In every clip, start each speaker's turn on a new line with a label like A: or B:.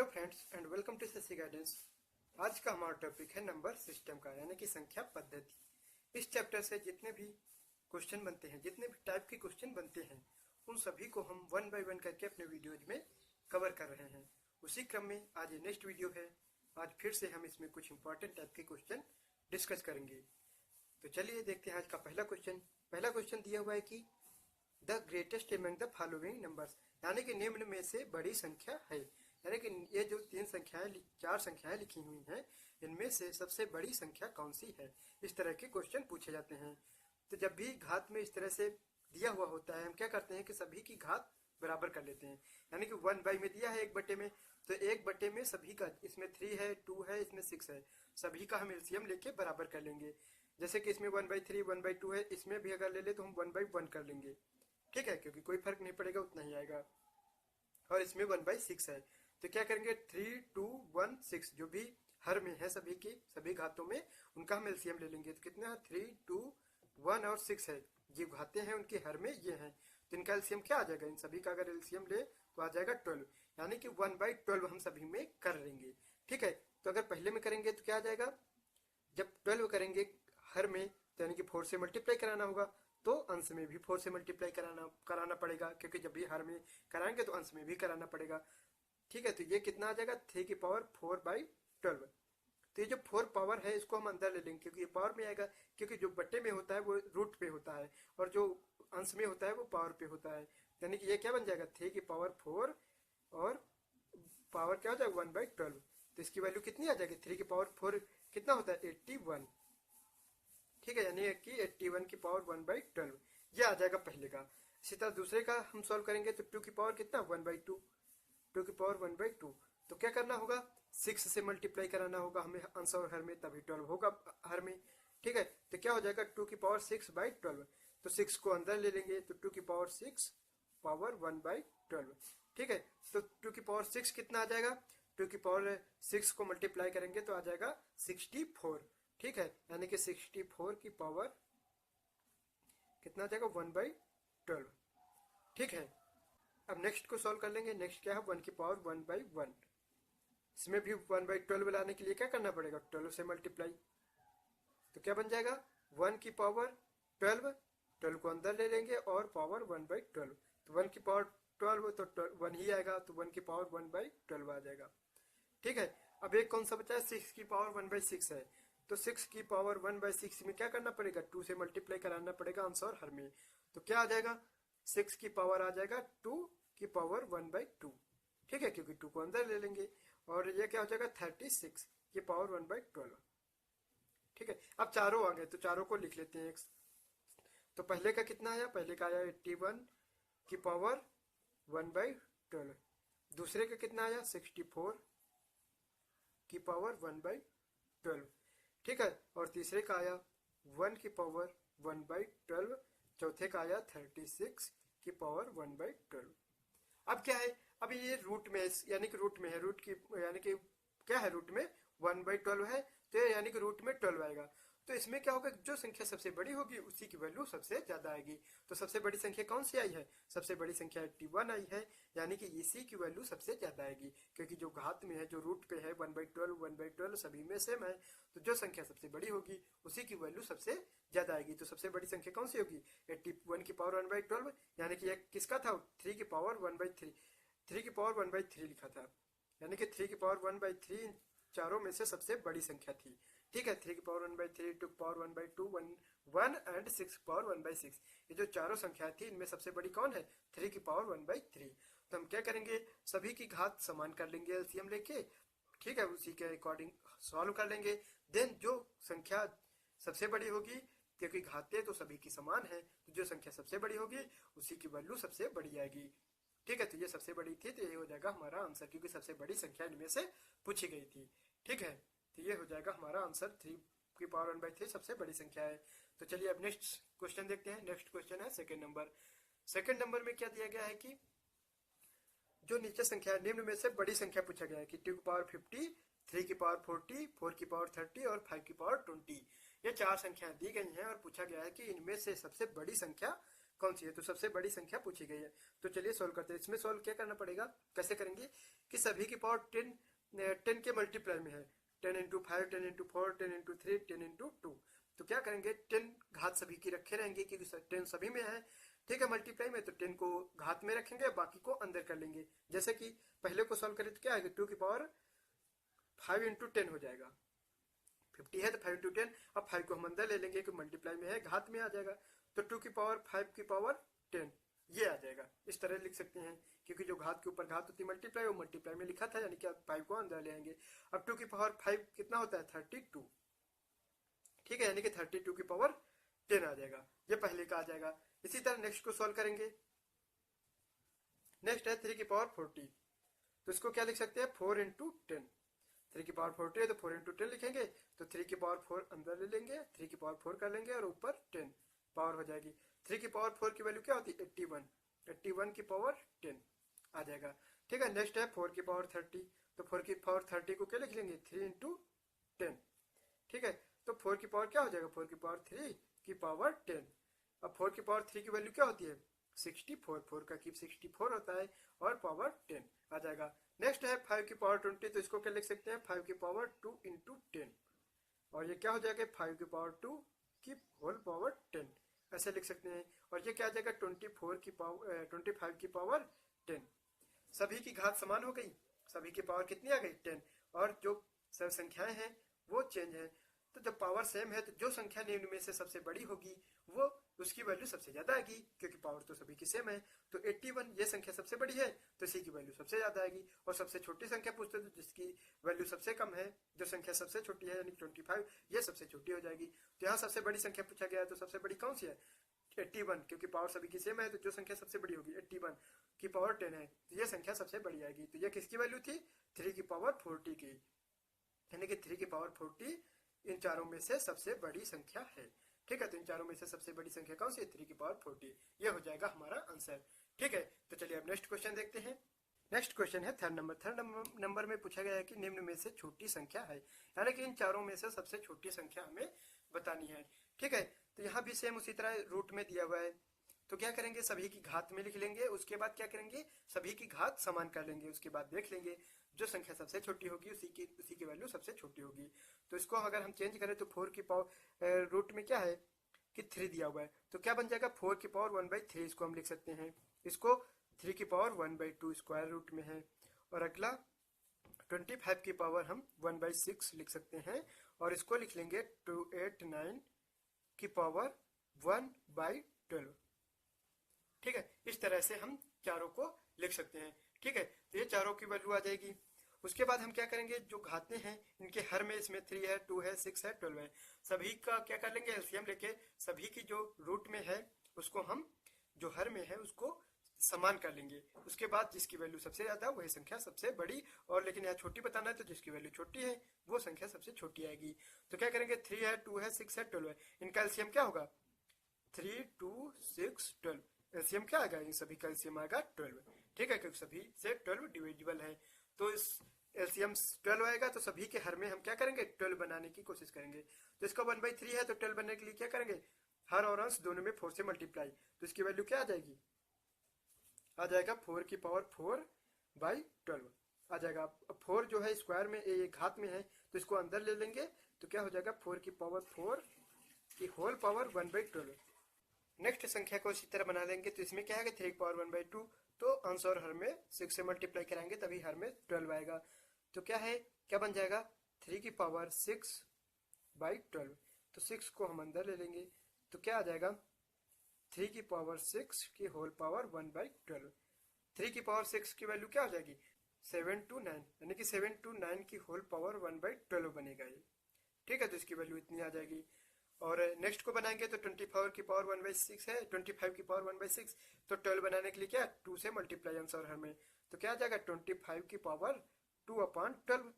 A: Hello friends and welcome to Shashi guidance. आज का हमारा टॉपिक है नंबर सिस्टम का, यानी कि संख्या पद्धति। इस चैप्टर से जितने भी क्वेश्चन बनते हैं, जितने भी टाइप के क्वेश्चन बनते हैं, उन सभी को हम वन बाय वन करके अपने वीडियोज में कवर कर रहे हैं। उसी क्रम में आज ये नेक्स्ट वीडियो है। आज फिर से हम इसमें कुछ इंपॉर्टेंट टाइप के क्वेश्चन डिस्कस करेंगे। तो चलिए देखते हैं आज का पहला क्वेश्चन। पहला क्वेश्चन दिया हुआ है कि the greatest among the following numbers, यानी कि निम्न में से बड़ी संख्या है। यानी कि ये जो चार संख्याएं लिखी हुई हैं, इनमें से सबसे बड़ी संख्या कौन सी है। इस तरह के क्वेश्चन पूछे जाते हैं। तो जब भी घात में इस तरह से दिया हुआ होता है, हम क्या करते हैं कि सभी की घात बराबर कर लेते हैं। यानी कि 1/, में दिया है 1/, में, तो 1/, में सभी का, इसमें 3 है, 2 है, इसमें 6 है, सभी का हम एलसीएम लेके बराबर कर लेंगे। जैसे कि इसमें 1/3, 1/2 है, इसमें भी अगर ले ले तो हम 1/1 कर लेंगे। ठीक है, क्योंकि कोई फर्क नहीं पड़ेगा, उतना ही आएगा। और इसमें 1/6 है, तो क्या करेंगे 3, 2, 1, 6 जो भी हर में है सभी घातों में, उनका हम एलसीएम ले लेंगे। तो कितना है 3, 2, 1 और 6 है, जो घाते हैं उनके हर में ये हैं, तो इनका एलसीएम क्या आ जाएगा, इन सभी का अगर एलसीएम ले तो आ जाएगा 12, यानी कि 1/12 हम सभी में कर लेंगे। ठीक है, तो अगर पहले में करेंगे तो क्या आ जाएगा, जब 12 करेंगे हर में, तो यानी कि 4 से मल्टीप्लाई कराना होगा, तो अंश में भी 4 से मल्टीप्लाई कराना पड़ेगा, क्योंकि जब भी हर में कराएंगे तो अंश में भी कराना पड़ेगा। ठीक है, तो ये कितना आ जाएगा 3 की पावर 4/12। तो ये जो 4 पावर है इसको हम अंदर ले लेंगे, क्योंकि ये पावर में आएगा, क्योंकि जो बट्टे में होता है वो रूट पे होता है और जो अंश में होता है वो पावर पे होता है। यानी कि ये क्या बन जाएगा 3 की पावर 4 और पावर क्या हो जाएगा 1/12। तो इसकी वैल्यू कितनी आ जाएगी, 3 की पावर 4 कितना होता है 81। ठीक है, यानी कि 81 की पावर 1/12 ये आ जाएगा पहले का। इसी तरह दूसरे का हम सॉल्व करेंगे तो 2 की पावर कितना 1/2, 2 की पावर 1/2। तो क्या करना होगा 6 से मल्टीप्लाई कराना होगा हमें अंश और हर में, तभी 12 होगा हर में। ठीक है, तो क्या हो जाएगा 2 की पावर 6/12। तो 6 को अंदर ले लेंगे, तो 2 की पावर 6 पावर 1/12। ठीक है, तो 2 की पावर 6 कितना आ जाएगा, 2 की पावर 6 को मल्टीप्लाई करेंगे तो आ जाएगा 64। ठीक है, यानी कि 64 की पावर कितना आ जाएगा 1/12। ठीक है, अब नेक्स्ट को सॉल्व कर लेंगे। नेक्स्ट क्या है 1 की पावर 1/1। इसमें भी 1/12 लाने के लिए क्या करना पड़ेगा 12 से मल्टीप्लाई। तो क्या बन जाएगा 1 की पावर 12, 12 को अंदर ले लेंगे और पावर 1/12। तो 1 की पावर 12 तो 1 ही आएगा, तो 1 की पावर 1/12 आ जाएगा। ठीक है, अब एक कौन सा बचा है 6 की पावर 1/6 है, तो 6 की पावर 1/6 में क्या करना पड़ेगा 2 से मल्टीप्लाई कराना पड़ेगा अंश और हर में। तो क्या आ जाएगा 6 की पावर आ जाएगा 2 की पावर 1/2। ठीक है, क्योंकि 2 को अंदर ले लेंगे, और ये क्या हो जाएगा 36 की पावर 1/12। ठीक है, अब चारों आ गए तो चारों को लिख लेते हैं। तो पहले का कितना आया, पहले का आया 81 की पावर 1/12। दूसरे का कितना आया 64 की पावर 1/12। ठीक है, और तीसरे का आया 1 की पावर 1/12। चौथे का आया 36 की पावर 1/12। अब क्या है, अब ये रूट में, यानी कि रूट में है, रूट की यानी कि क्या है रूट में 1/12 है, तो ये यानी कि रूट में 12 आएगा। तो इसमें क्या होगा, जो संख्या सबसे बड़ी होगी उसी की वैल्यू सबसे ज्यादा आएगी। तो सबसे बड़ी संख्या कौन सी आई है, सबसे बड़ी संख्या 81 आई है, यानी कि इसी की वैल्यू सबसे ज्यादा आएगी, क्योंकि जो घात में है, जो रूट पे है 1/12, 1/12 सभी में सेम है, तो जो संख्या सबसे बड़ी होगी उसी की वैल्यू सबसे ज्यादा आएगी। तो सबसे बड़ी संख्या कौन सी होगी 81 की पावर 1/12, यानी कि यह किसका था 3 की पावर 1/3, 3 की पावर 1/3 लिखा था, यानी कि 3 की पावर 1/3 चारों में से सबसे बड़ी संख्या थी। ठीक है, 3 की पावर 1/3, 2 की पावर 1/2, 1 एंड 6 की पावर 1/6, ये जो चारों संख्या थी इनमें सबसे बड़ी कौन है 3 की पावर 1/3। तो हम क्या करेंगे सभी की घात समान कर लेंगे एलसीएम लेके। ठीक है, उसी के अकॉर्डिंग सॉल्व कर लेंगे। देन जो संख्या सबसे बड़ी होगी, क्योंकि घातें तो सभी की समान है, तो जो संख्या सबसे बड़ी होगी उसी की वैल्यू सबसे बड़ी आएगी। ठीक है, तो ये सबसे बड़ी थी, तो ये हो जाएगा हमारा आंसर, क्योंकि सबसे बड़ी संख्या इनमें से पूछी गई थी। ठीक है, तो ये हो जाएगा हमारा आंसर, 3 की पावर 1/3 सबसे बड़ी संख्या है। तो चलिए अब नेक्स्ट क्वेश्चन देखते हैं। नेक्स्ट क्वेश्चन है सेकंड नंबर। सेकंड नंबर में क्या दिया गया है कि जो नीचे संख्या है निम्न में से बड़ी संख्या पूछा गया है कि 2 की पावर 50, 3 की पावर 40, 4 की पावर 30 और 5 की पावर 20। ये चार संख्याएं दी गई हैं और पूछा गया है कि इनमें से सबसे बड़ी संख्या कौन सी है, तो सबसे बड़ी संख्या पूछी गई है। तो चलिए सोल्व करते हैं। इसमें सोल्व क्या करना पड़ेगा, कैसे करेंगे कि सभी की पावर 10 के मल्टीप्लाई में है, 10 इंटू 5, 10 इंटू 4, 10 इंटू 3, 10 इंटू 2। तो क्या करेंगे, 10 घात सभी की रखे रहेंगे क्योंकि 10 सभी में है, ठीक है, मल्टीप्लाई में, तो 10 को घात में रखेंगे, बाकी को अंदर कर लेंगे। जैसे कि पहले को सॉल्व करें तो क्या आएगा, 2 की पावर 5 इंटू 10 हो जाएगा, 50 है तो 5 इंटू 10। अब 5 को हम अंदर ले लेंगे क्योंकि मल्टीप्लाई में है, घात में आ जाएगा, तो 2 की पावर 5 की पावर 10 ये आ जाएगा। इस तरह लिख सकते हैं क्योंकि जो घात के ऊपर घात होती है मल्टीप्लाई, वो मल्टीप्लाई में लिखा था, यानी कि आप 5 को अंदर ले आएंगे। अब 2 की पावर 5 कितना होता है, 32, ठीक है, यानी कि 32 की पावर 10 आ जाएगा, ये पहले का आ जाएगा। इसी तरह नेक्स्ट को सॉल्व करेंगे। नेक्स्ट है 3 की पावर 40, तो इसको क्या लिख सकते हैं, 4 इंटू 10। 3 की पावर 40 है तो 4 इंटू 10 लिखेंगे, तो 3 की पावर 4 अंदर ले लेंगे, 3 की पावर 4 कर लेंगे और ऊपर 10 पावर हो जाएगी। 3 की पावर 4 की वैल्यू क्या होती है, 81, 81 की पावर 10 आ जाएगा, ठीक है। नेक्स्ट है 4 की पावर 30, तो 4 की पावर 30 को क्या लिख लेंगे, 3 इंटू 10, ठीक है। तो 4 की पावर क्या हो जाएगा, 4 की पावर 3 की पावर 10। अब 4 की पावर 3 की वैल्यू क्या होती है, 64, 4 का क्यूब 64 होता है और पावर 10 आ जाएगा। नेक्स्ट है 5 की पावर 20, तो इसको क्या लिख सकते हैं, 5 की पावर 2 इंटू 10, और ये क्या हो जाएगा, 5 की पावर 2 की होल पावर 10 ऐसे लिख सकते हैं। और ये क्या आ जाएगा, 24 की पावर 25 की पावर 10। सभी की घात समान हो गई, सभी की पावर कितनी आ गई, 10, और जो सब संख्याएं हैं वो चेंज है। तो जब पावर सेम है तो जो संख्या निम्न में से सबसे बड़ी होगी वो उसकी वैल्यू सबसे ज्यादा आएगी, क्योंकि पावर तो सभी की सेम है। तो 81 ये संख्या सबसे बड़ी है तो इसी की वैल्यू सबसे ज्यादा आएगी। और सबसे छोटी संख्या पूछते तो जिसकी वैल्यू सबसे कम है, जो संख्या सबसे छोटी है यानी 25, ये सबसे छोटी हो जाएगी। तो यहाँ सबसे बड़ी संख्या पूछा गया है, तो सबसे बड़ी कौन सी है, 81, क्योंकि पावर सभी की सेम है तो जो संख्या सबसे बड़ी होगी 81 की पावर 10 है, तो ये संख्या सबसे बड़ी आएगी। तो ये किसकी वैल्यू थी, 3 की पावर 40 की, यानी कि 3 की पावर 40 इन चारों में से सबसे बड़ी संख्या है, ठीक है। तो इन चारों में से सबसे बड़ी संख्या कौन सी है, 3 की पावर 40, ये हो जाएगा हमारा आंसर, ठीक है। तो चलिए अब नेक्स्ट क्वेश्चन देखते हैं। नेक्स्ट क्वेश्चन है थर्ड नंबर। थर्ड नंबर में पूछा गया है कि निम्न में से छोटी संख्या है, यानी कि इन चारों में से सबसे छोटी संख्या हमें बतानी है, ठीक है। तो यहाँ भी सेम उसी तरह रूट में दिया हुआ है, तो क्या करेंगे, सभी की घात में लिख लेंगे, उसके बाद क्या करेंगे, सभी की घात समान कर लेंगे, उसके बाद देख लेंगे जो संख्या सबसे छोटी होगी उसी की वैल्यू सबसे छोटी होगी। तो इसको अगर हम चेंज करें तो 4 की पावर रूट में क्या है कि 3 दिया हुआ है, तो क्या बन जाएगा, 4 की पावर 1/3 इसको हम लिख सकते हैं। इसको 3 की पावर 1/2 स्क्वायर रूट में है। और अगला 25 की पावर हम 1/6 लिख सकते हैं, और इसको लिख लेंगे 289 की पावर 1/12, ठीक है। इस तरह से हम चारों को लिख सकते हैं, ठीक है। तो ये चारों की वैल्यू आ जाएगी। उसके बाद हम क्या करेंगे, जो घातें हैं इनके हर में, इसमें 3 है, 2 है, 6 है, 12 है, सभी का क्या कर लेंगे, एलसीएम लेके सभी की जो रूट में है उसको हम जो हर में है उसको समान कर लेंगे। उसके बाद जिसकी वैल्यू सबसे ज्यादा वही संख्या सबसे बड़ी, और लेकिन यहाँ छोटी बताना है तो जिसकी वैल्यू छोटी है वो संख्या सबसे छोटी आएगी। तो क्या करेंगे, 3 है, 2 है, 6 है, 12 है, इनका एलसीएम क्या होगा, 3, 2, 6, 12, एलसीएम क्या आएगा, इन सभी का एलसीएम आएगा 12, ठीक है, क्योंकि सभी से 12 डिविजिबल है। तो इस एलसीएम 12 आएगा, तो सभी के हर में हम क्या करेंगे, 12 बनाने की कोशिश करेंगे। तो इसका 1/3 है तो 12 बनने के लिए क्या करेंगे, हर और अंश दोनों में 4 से मल्टीप्लाई, तो इसकी वैल्यू क्या आ जाएगी, आ जाएगा 4 की पावर 4/12 आ जाएगा। अब 4 जो है स्क्वायर में, ये घात में है, तो इसको अंदर ले लेंगे, तो क्या हो जाएगा, 4 की पावर 4 की होल पावर 1/12। नेक्स्ट संख्या को इसी तरह बना देंगे, तो इसमें क्या है, 3 की पावर 1/2, तो अंश और हर में 6 से मल्टीप्लाई कराएंगे तभी हर में 12 आएगा। तो क्या है, क्या बन जाएगा, 3 की पावर 6/12, तो 6 को हम अंदर ले लेंगे, तो क्या आ जाएगा, 3 की पावर 6 की होल पावर 1/12। 3 की पावर 6 की वैल्यू क्या हो जाएगी, 7 to 9, यानी कि 7 to 9 की होल पावर 1/12 बनेगा ये, ठीक है। तो इसकी वैल्यू इतनी आ जाएगी। और नेक्स्ट को बनाएंगे तो 24 की पावर 1/6 है, 25 की पावर 1/6, तो 12 बनाने के लिए क्या, 2 से मल्टीप्लाई अंश और हर में, तो क्या आ जाएगा, 25 की पावर 2/12,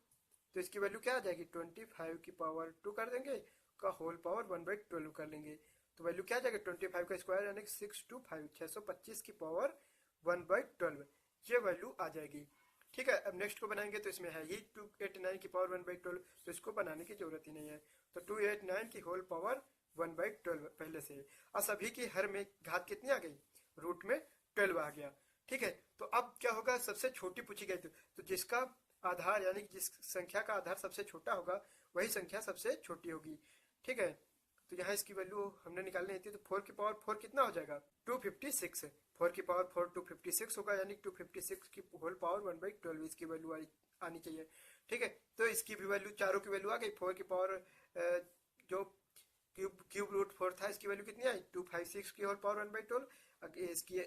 A: तो इसकी वैल्यू क्या आ जाएगी, 25 की पावर 2 कर देंगे का होल पावर 1/12 कर लेंगे, तो वैल्यू क्या आ जाएगा, 25 का स्क्वायर यानी 625, 625 की पावर 1/12, ये वैल्यू आ जाएगी, ठीक है। अब नेक्स्ट को बनाएंगे तो इसमें है ही 289 की पावर 1/12, तो इसको बनाने की जरूरत ही नहीं है, तो 289 की होल पावर 1/12 पहले से, और सभी की हर में घात कितनी आ गई, रूट में 12 आ गया। ठीक है, तो अब क्या होगा, सबसे छोटी पूछी गई तो जिसका आधार यानी जिस संख्या का आधार सबसे छोटा होगा वही संख्या सबसे छोटी होगी। ठीक है, तो यहाँ इसकी वैल्यू हमने निकालनी थी, तो 4 की पावर 4 कितना हो जाएगा, 256। 4 की पावर 4 256 होगा, यानी 256 की होल पावर 1/12 इसकी वैल्यू आनी चाहिए। ठीक है, तो इसकी भी वैल्यू, चारों की वैल्यू आ गई। 4 की पावर जो क्यूब रूट 4 था, इसकी वैल्यू कितनी आई, 256 की होल पावर 1/12।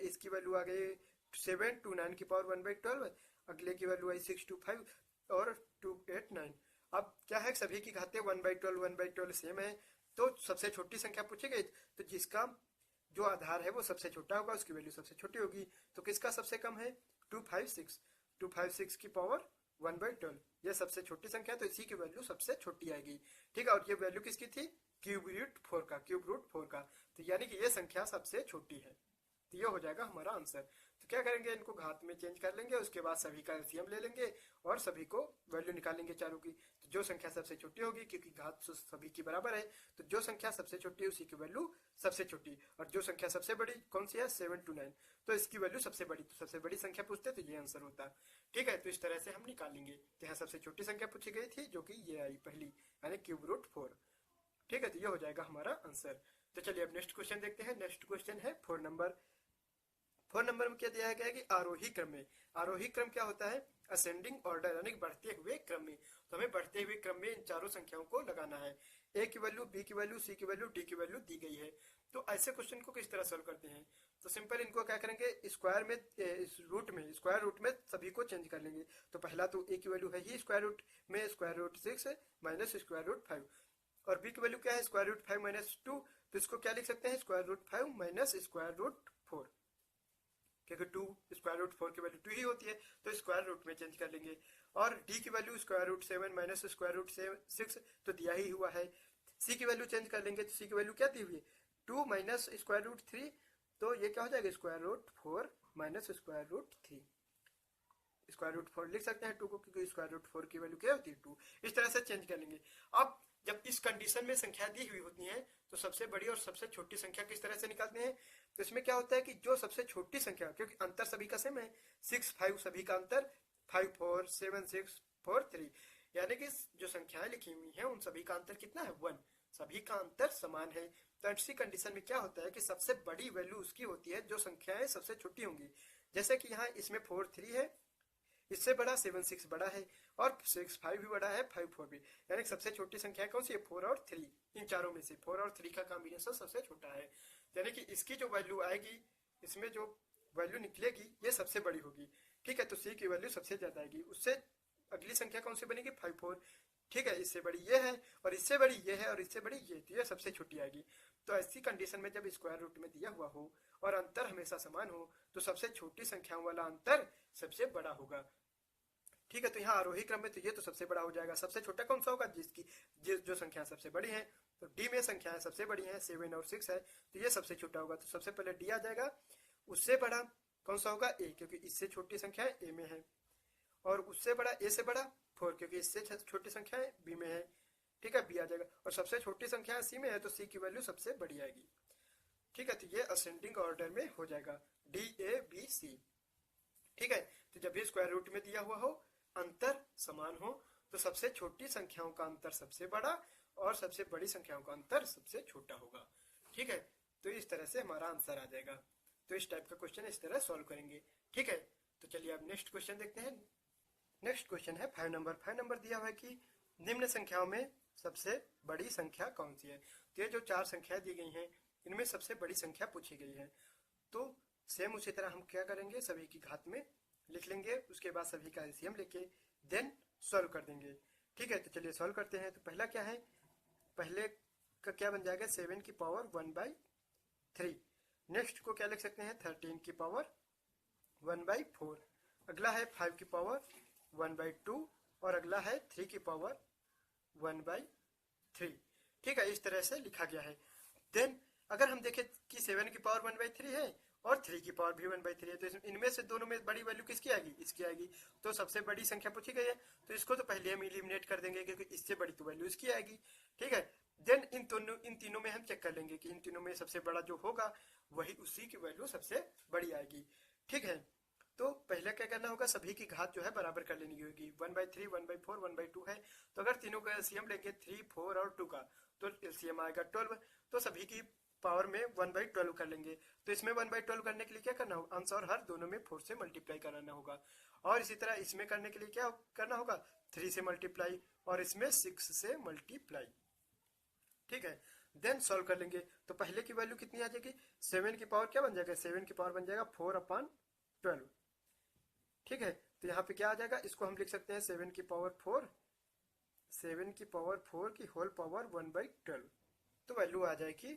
A: इसकी वैल्यू आ गई 7, 29 की पावर 1/12। अगले की वैल्यू आई 625 और 289। अब क्या है, सभी की घातें 1/12 सेम है, तो सबसे छोटी संख्या पूछी गई, तो जिसका जो आधार है वो सबसे छोटा होगा, उसकी वैल्यू सबसे छोटी होगी। तो किसका सबसे कम है, 256 की पावर 1/12, ये सबसे छोटी संख्या, तो इसी की वैल्यू सबसे छोटी आएगी। ठीक है, और ये वैल्यू किसकी थी, क्यूब रूट 4 का, तो यानी कि ये संख्या सबसे छोटी है। तो ये हो जाएगा हमारा आंसर। तो क्या करेंगे, इनको घात में चेंज कर लेंगे, उसके बाद सभी का एलसीएम ले लेंगे और सभी को वैल्यू निकालेंगे चारों की। तो जो संख्या सबसे छोटी होगी, क्योंकि घात सभी की बराबर है, तो जो संख्या सबसे छोटी है उसी की वैल्यू सबसे छोटी, और जो संख्या सबसे बड़ी कौन सी है, 7 to 9, तो इसकी वैल्यू सबसे बड़ी, तो सबसे बड़ी संख्या पूछते तो ये आंसर होता। ठीक है, तो इस तरह से हम निकालेंगे। तो यहाँ सबसे छोटी संख्या पूछी गई थी, जो कि ये आई पहली, यानी क्यूब रूट 4। ठीक है, तो ये हो जाएगा हमारा आंसर। तो चलिए अब नेक्स्ट क्वेश्चन देखते हैं। नेक्स्ट क्वेश्चन है 4 नंबर। 4 नंबर में क्या दिया गया है कि आरोही क्रम में, आरोही क्रम क्या होता है, असेंडिंग ऑर्डर, यानी बढ़ते हुए क्रम में। तो हमें बढ़ते हुए क्रम में इन चारों संख्याओं को लगाना है। ए की वैल्यू, बी की वैल्यू, सी की वैल्यू, डी की वैल्यू दी गई है। तो ऐसे क्वेश्चन को किस तरह सोल्व करते हैं, तो सिंपल इनको क्या करेंगे, स्क्वायर में, स्क्वायर रूट में सभी को चेंज कर लेंगे। तो पहला तो ए की वैल्यू है ही स्क्वायर रूट में, square root 6 minus square root 5, और बी की वैल्यू क्या है, स्क्वायर रूट 5 माइनस 2, तो इसको क्या लिख सकते हैं, square root 5 minus square root 4, क्योंकि 2 स्क्वायर रूट 4 की वैल्यू 2 ही होती है, तो स्क्वायर रूट में चेंज कर लेंगे। और डी की value square root 7 minus square root 6, तो दिया ही हुआ है। सी की वैल्यू चेंज कर लेंगे, तो सी की वैल्यू क्या दी हुई है, 2 माइनस स्क्वायर रूट 3, तो ये क्या हो जाएगा, square root 4 minus square root 3। Square root 4 लिख सकते हैं 2 को, क्योंकि स्क्वायर रूट 4 की वैल्यू क्या होती है, 2। इस तरह से चेंज कर लेंगे। अब जब इस कंडीशन में संख्या दी हुई होती है, तो सबसे बड़ी और सबसे छोटी संख्या किस तरह से निकालते हैं, तो इसमें क्या होता है कि जो सबसे छोटी संख्या, क्योंकि अंतर सभी का सेम है, 6 5 सभी का अंतर, 5 4 7 6 4 3, यानी कि जो संख्याएं लिखी हुई हैं उन सभी का अंतर कितना है, 1, सभी का अंतर समान है। तो ऐसी कंडीशन में क्या होता है कि सबसे बड़ी वैल्यू उसकी होती है जो संख्याएं सबसे छोटी होंगी। जैसे कि यहाँ इसमें 4 3 है, इससे बड़ा 7 6 बड़ा है, और 6 5 भी बड़ा है, 5 4 भी, यानी सबसे छोटी संख्या कौन सी है, 4 और 3। इन चारों में से 4 और 3 का कॉम्बिनेशन सबसे छोटा है, यानी कि इसकी जो वैल्यू आएगी, इसमें जो वैल्यू निकलेगी ये सबसे बड़ी होगी। ठीक है, तो सी की वैल्यू सबसे ज्यादा आएगी, उससे अगली संख्या कौन सी बनेगी, 5 4। ठीक है, इससे बड़ी ये है, और इससे बड़ी ये है, और इससे बड़ी ये, तो ये सबसे छोटी आएगी। तो ऐसी कंडीशन में जब स्क्वायर रूट में दिया हुआ हो और अंतर हमेशा समान हो, तो सबसे छोटी संख्याओं वाला अंतर सबसे बड़ा होगा। ठीक है, तो यहाँ आरोही क्रम में तो ये तो सबसे बड़ा हो जाएगा। सबसे छोटा कौन सा होगा, जो संख्या सबसे बड़ी है, तो डी में संख्याएं सबसे बड़ी हैं, 7 और 6 है, तो ये सबसे छोटा होगा। तो सबसे पहले डी आ जाएगा, उससे बड़ा कौन सा होगा, ए, क्योंकि इससे छोटी संख्या ए में है, और उससे बड़ा, ए से बड़ा 4, क्योंकि इससे छोटी संख्या बी में है। ठीक है, बी आ जाएगा, और सबसे छोटी संख्या सी में है, तो सी की वैल्यू सबसे बड़ी आएगी। ठीक है, तो ये असेंडिंग ऑर्डर में हो जाएगा, डी ए बी सी। ठीक है, तो जब ये स्क्वायर रूट में दिया हुआ हो, अंतर समान हो, तो सबसे छोटी संख्याओं का अंतर सबसे बड़ा और सबसे बड़ी संख्याओं का अंतर सबसे छोटा होगा। ठीक है, तो इस तरह से हमारा आंसर आ जाएगा। तो इस टाइप का क्वेश्चन इस तरह सॉल्व करेंगे। ठीक है, तो चलिए अब नेक्स्ट क्वेश्चन देखते हैं। नेक्स्ट क्वेश्चन है 5 नंबर। 5 नंबर दिया हुआ है कि निम्न संख्याओं में सबसे बड़ी संख्या कौन सी है। तो ये जो 4 संख्याएं दी गई हैं, इनमें सबसे बड़ी संख्या पूछी गई है। तो सेम उसी तरह हम क्या करेंगे, सभी की घात में लिख लेंगे, उसके बाद सभी का एलसीएम लेके देन सॉल्व कर देंगे। ठीक है, तो चलिए सॉल्व करते हैं। तो पहला क्या है, पहले का क्या बन जाएगा, 7 की पावर 1/3। नेक्स्ट को क्या लिख सकते हैं, 13 की पावर 1/4। अगला है 5 की पावर 1/2, और अगला है 3 की पावर 1/3। ठीक है, इस तरह से लिखा गया है। देन अगर हम देखें कि 7 की पावर 1/3 है और 3 की पावर भी 1/3 है। तो इनमें से दोनों में बड़ी वैल्यू किसकी आएगी, इसकी आएगी। तो सबसे बड़ी संख्या पूछी गई है तो इसको तो पहले हम एलिमिनेट कर देंगे क्योंकि इससे बड़ी तो वैल्यू इसकी आएगी। ठीक है, देन इन तीनों में हम चेक कर लेंगे कि इन तीनों में सबसे बड़ा जो होगा वही उसी की वैल्यू सबसे बड़ी आएगी। ठीक है, तो पहले क्या करना होगा, सभी की घात जो है बराबर कर लेनी होगी। 1/3, 1/4, 1/2 है तो अगर तीनों का एलसीएम लेंगे 3, 4 और 2 का तो एलसीएम आएगा 12। तो सभी की पावर में 1/12 कर लेंगे। तो इसमें 1/12 करने के लिए क्या करना होगा, अंश और हर दोनों में 4 से मल्टीप्लाई कराना होगा। और इसी तरह इसमें करने के लिए क्या करना होगा, 3 से मल्टीप्लाई और इसमें 6 से मल्टीप्लाई। ठीक है, देन सॉल्व कर लेंगे। तो पहले की वैल्यू कितनी आ जाएगी, 7 की पावर क्या बन जाएगा, 7 की पावर बन जाएगा 4/12। ठीक है, तो यहाँ पे क्या आ जाएगा, इसको हम लिख सकते हैं 7 की पावर 4, 7 की पावर 4 की होल पावर 1/12। तो वैल्यू आ जाएगी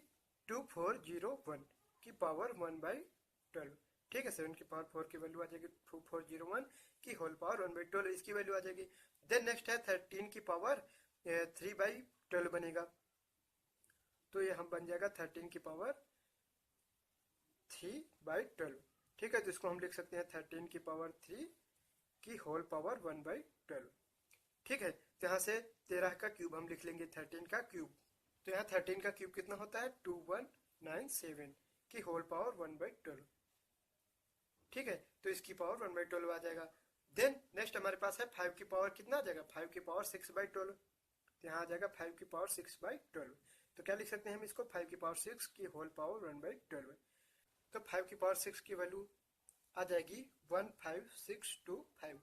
A: 2401 की पावर 1/12। ठीक है, 7 की पावर 4 की वैल्यू आ जाएगी 2401 की होल पावर 1/12, इसकी वैल्यू आ जाएगी। देन नेक्स्ट है 13 की पावर 3/12 बनेगा। तो ये हम बन जाएगा 13 की पावर 3/12। ठीक है, तो इसको हम लिख सकते हैं 13 की पावर 3 की होल पावर 1/12। ठीक है, तो यहाँ से 13 का क्यूब हम लिख लेंगे 13 का क्यूब। तो यहाँ 13 का क्यूब कितना होता है, 2197 की होल पावर 1/12। ठीक है, तो इसकी पावर 1/12 आ जाएगा। देन नेक्स्ट हमारे पास है 5 की पावर कितना आ जाएगा, 5 की पावर 6/12। तो यहाँ आ जाएगा 5 की पावर 6/12। तो क्या लिख सकते हैं हम इसको, 5 की पावर 6 की होल पावर 1/12। तो 5 की पावर 6 की वैल्यू आ जाएगी 15625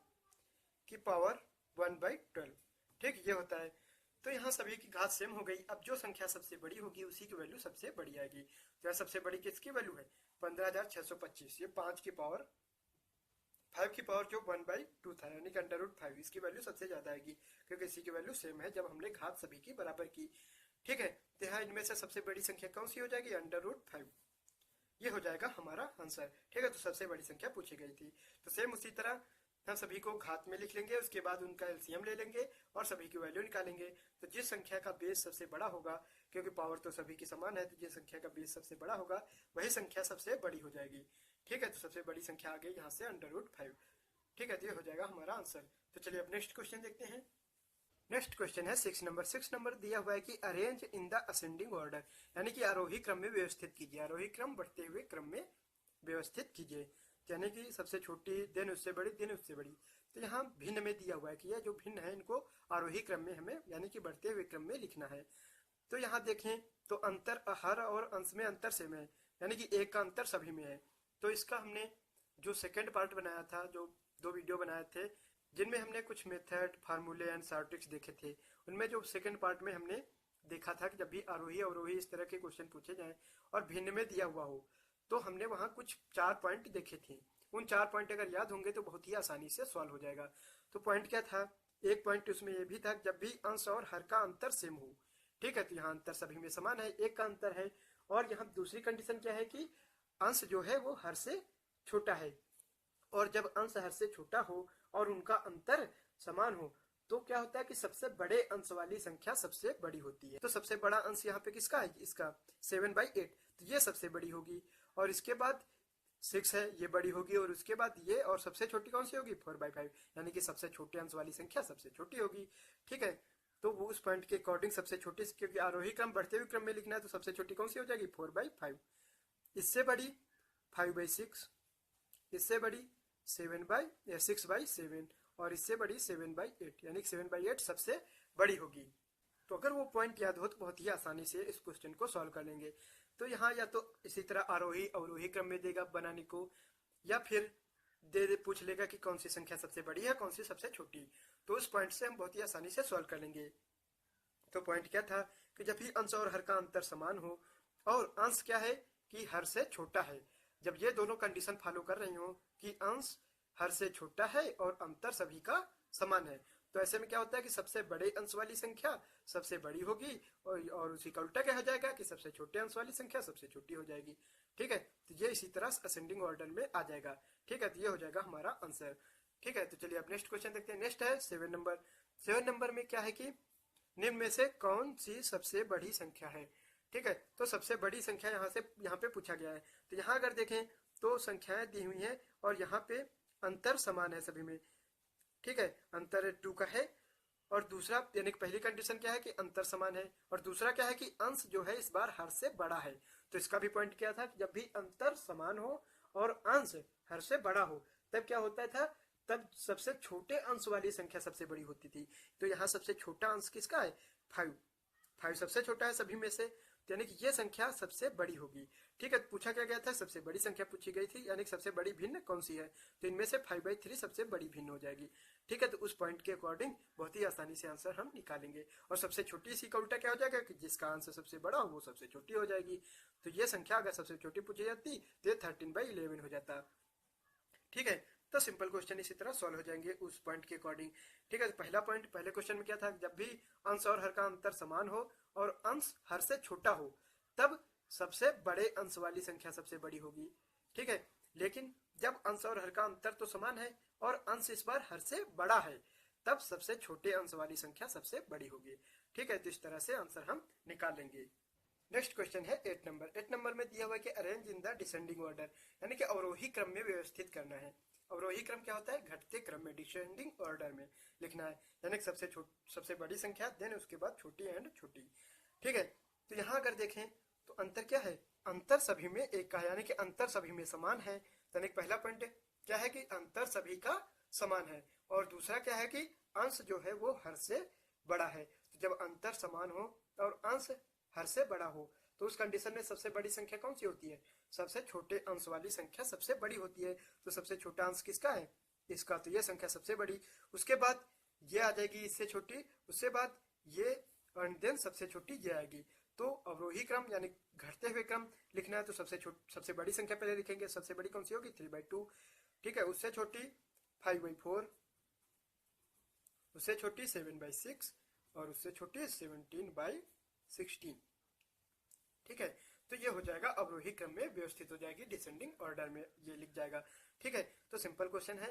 A: की पावर 1/12। ठीक, ये होता है। तो यहाँ सभी की घात सेम हो गई। अब जो संख्या सबसे बड़ी होगी उसी की वैल्यू सबसे बड़ी आएगी। तो यहाँ सबसे बड़ी किसकी वैल्यू है, 15625। ये 5 की पावर 5 की पावर जो 1/2 था यानी कि √5, इसकी वैल्यू सबसे ज्यादा आएगी क्योंकि इसी की वैल्यू सेम है जब हमने घात सभी की बराबर की। ठीक है, तो यहाँ इनमें से सबसे बड़ी संख्या कौन सी हो जाएगी, √5। ये हो जाएगा हमारा आंसर। ठीक है, तो सबसे बड़ी संख्या पूछी गई थी। तो सेम उसी तरह हम सभी को घात में लिख लेंगे, उसके बाद उनका एलसीएम ले लेंगे और सभी की वैल्यू निकालेंगे। तो जिस संख्या का बेस सबसे बड़ा होगा, क्योंकि पावर तो सभी की समान है, तो जिस संख्या का बेस सबसे बड़ा होगा वही संख्या सबसे बड़ी हो जाएगी। ठीक है, तो सबसे बड़ी संख्या आ गई यहाँ से √5। ठीक है, तो ये हो जाएगा हमारा आंसर। तो चलिए अब नेक्स्ट क्वेश्चन देखते हैं। नेक्स्ट क्वेश्चन है 6 नंबर। 6 नंबर दिया हुआ है कि arrange in the ascending order, यानी कि आरोही क्रम में व्यवस्थित कीजिए। आरोही क्रम बढ़ते हुए क्रम में व्यवस्थित कीजिए, यानी कि सबसे छोटी देन उससे बड़ी देन उससे बड़ी। तो यहाँ भिन्न में दिया हुआ है कि यह जो भिन्न है इनको आरोही क्रम में हमें यानी कि बढ़ते हुए क्रम में लिखना है। तो यहाँ देखें तो अंतर हर और अंश में अंतर सेम है, यानी कि एक का अंतर सभी में है। तो इसका हमने जो सेकेंड पार्ट बनाया था, जो 2 वीडियो बनाए थे जिनमें हमने कुछ मेथड, फार्मूले एंड शॉर्ट ट्रिक्स देखे थे, उनमें जो सेकेंड पार्ट में हमने देखा था कि जब भी आरोही अवरोही इस तरह के क्वेश्चन पूछे जाएं और भिन्न में दिया हुआ हो तो हमने वहां कुछ 4 पॉइंट देखे थे। उन 4 पॉइंट अगर याद होंगे तो बहुत ही आसानी से सॉल्व हो जाएगा। तो पॉइंट क्या था, एक पॉइंट उसमें यह भी था जब भी अंश और हर का अंतर सेम हो। ठीक है, तो यहाँ अंतर सभी में समान है, एक का अंतर है। और यहाँ दूसरी कंडीशन क्या है कि अंश जो है वो हर से छोटा है। और जब अंश हर से छोटा हो और उनका अंतर समान हो तो क्या होता है कि सबसे बड़े अंश वाली संख्या सबसे बड़ी होती है। तो सबसे बड़ा अंश यहाँ पे किसका है, इसका 7/8। तो ये सबसे बड़ी होगी और इसके बाद 6 है, ये बड़ी होगी और उसके बाद ये, और सबसे छोटी कौन सी होगी, 4/5, यानी कि सबसे छोटे अंश वाली संख्या सबसे छोटी होगी। ठीक है, तो वो उस पॉइंट के अकॉर्डिंग सबसे छोटी, क्योंकि आरोही क्रम बढ़ते हुए क्रम में लिखना है तो सबसे छोटी कौन सी हो जाएगी, 4/5। इससे बड़ी 5/6, इससे बड़ी 6/7 और इससे बड़ी 7/8, यानी 7/8 सबसे बड़ी होगी। तो अगर वो पॉइंट याद हो तो बहुत ही आसानी से इस क्वेश्चन को सॉल्व कर लेंगे। तो यहाँ या तो इसी तरह आरोही अवरोही क्रम में देगा बनाने को, या फिर पूछ लेगा कि कौन सी संख्या सबसे बड़ी है कौन सी सबसे छोटी। तो उस पॉइंट से हम बहुत ही आसानी से सॉल्व कर लेंगे। तो पॉइंट क्या था कि जब भी अंश और हर का अंतर समान हो और अंश क्या है कि हर से छोटा है, जब ये दोनों कंडीशन फॉलो कर रही हो कि अंश हर से छोटा है और अंतर सभी का समान है, तो ऐसे में क्या होता है कि सबसे बड़े अंश वाली संख्या सबसे बड़ी होगी और उसी का उल्टा क्या हो जाएगा कि सबसे छोटे अंश वाली संख्या सबसे छोटी हो जाएगी। ठीक है, तो ये इसी तरह असेंडिंग ऑर्डर में आ जाएगा। ठीक है, तो ये हो जाएगा हमारा आंसर। ठीक है, तो चलिए अब नेक्स्ट क्वेश्चन देखते हैं। नेक्स्ट है 7 नंबर। 7 नंबर में क्या है कि निम्न में से कौन सी सबसे बड़ी संख्या है। ठीक है, तो सबसे बड़ी संख्या यहाँ पे पूछा गया है। तो यहाँ अगर देखें तो संख्याएं दी हुई हैं और यहाँ पे अंतर समान है सभी में, ठीक है, अंतर 2 का है। और दूसरा यानी कि पहली कंडीशन क्या है कि अंतर समान है, और दूसरा क्या है कि अंश जो है इस बार हर से बड़ा है। तो इसका भी पॉइंट क्या था कि जब भी अंतर समान हो और अंश हर से बड़ा हो तब क्या होता था, तब सबसे छोटे अंश वाली संख्या सबसे बड़ी होती थी। तो यहाँ सबसे छोटा अंश किसका है, 5। 5 सबसे छोटा है सभी में से, यानी कि ये संख्या सबसे बड़ी होगी, ठीक है। पूछा क्या गया था, सबसे बड़ी संख्या पूछी गई थी, यानी कि सबसे बड़ी भिन्न कौन सी है, तो इनमें से 5/3 सबसे बड़ी भिन्न हो जाएगी, ठीक है। तो उस पॉइंट के अकॉर्डिंग बहुत ही आसानी से आंसर हम निकालेंगे। और सबसे छोटी इसी का उल्टा क्या हो जाएगा कि जिसका आंसर सबसे बड़ा हो वो सबसे छोटी हो जाएगी। तो ये संख्या अगर सबसे छोटी पूछी जाती तो ये 13/11 हो जाता, ठीक है। तो सिंपल क्वेश्चन इसी तरह सॉल्व हो जाएंगे उस पॉइंट के अकॉर्डिंग, ठीक है। तो पहला पॉइंट पहले क्वेश्चन में क्या था, जब भी अंश और हर का अंतर समान हो और अंश हर से छोटा हो तब सबसे बड़े अंश वाली संख्या सबसे बड़ी होगी, ठीक है। लेकिन जब अंश और हर का अंतर तो समान है और अंश इस बार हर से बड़ा है तब सबसे छोटे अंश वाली संख्या सबसे बड़ी होगी, ठीक है। तो इस तरह से आंसर हम निकाल लेंगे। नेक्स्ट क्वेश्चन है 8 नंबर। 8 नंबर में दिया हुआ है कि arrange in the descending order, यानी कि अवरोही क्रम में व्यवस्थित करना है। अवरोही क्रम क्या होता है, घटते क्रम में, डिसेंडिंग ऑर्डर में लिखना है, यानी कि सबसे बड़ी संख्या देन उसके बाद छोटी एंड छोटी, ठीक है। तो यहाँ अगर देखें तो अंतर क्या है, अंतर सभी में एक का है, यानी कि अंतर सभी में समान है, यानी पहला पॉइंट क्या है कि अंतर सभी का समान है। और दूसरा क्या है कि अंश जो है वो हर से बड़ा है। तो जब अंतर समान हो और अंश हर से बड़ा हो तो उस कंडीशन में सबसे बड़ी संख्या कौन सी होती है, सबसे छोटे अंश वाली संख्या सबसे बड़ी होती है। तो सबसे छोटा अंश किसका है, इसका, तो ये संख्या सबसे बड़ी, उसके बाद ये आ जाएगी इससे छोटी, उसके बाद ये और देन सबसे छोटी ये आएगी। तो अवरोही क्रम यानी घटते हुए क्रम लिखना है तो सबसे बड़ी संख्या पहले लिखेंगे, सबसे बड़ी कौन सी होगी 3/2, ठीक है। उससे छोटी 5/4, उससे छोटी 7/6 और उससे छोटी 17/16, ठीक है। तो ये हो जाएगा अवरोही क्रम में व्यवस्थित हो जाएगी, डिसेंडिंग ऑर्डर में ये लिख जाएगा, ठीक है। तो सिंपल क्वेश्चन है,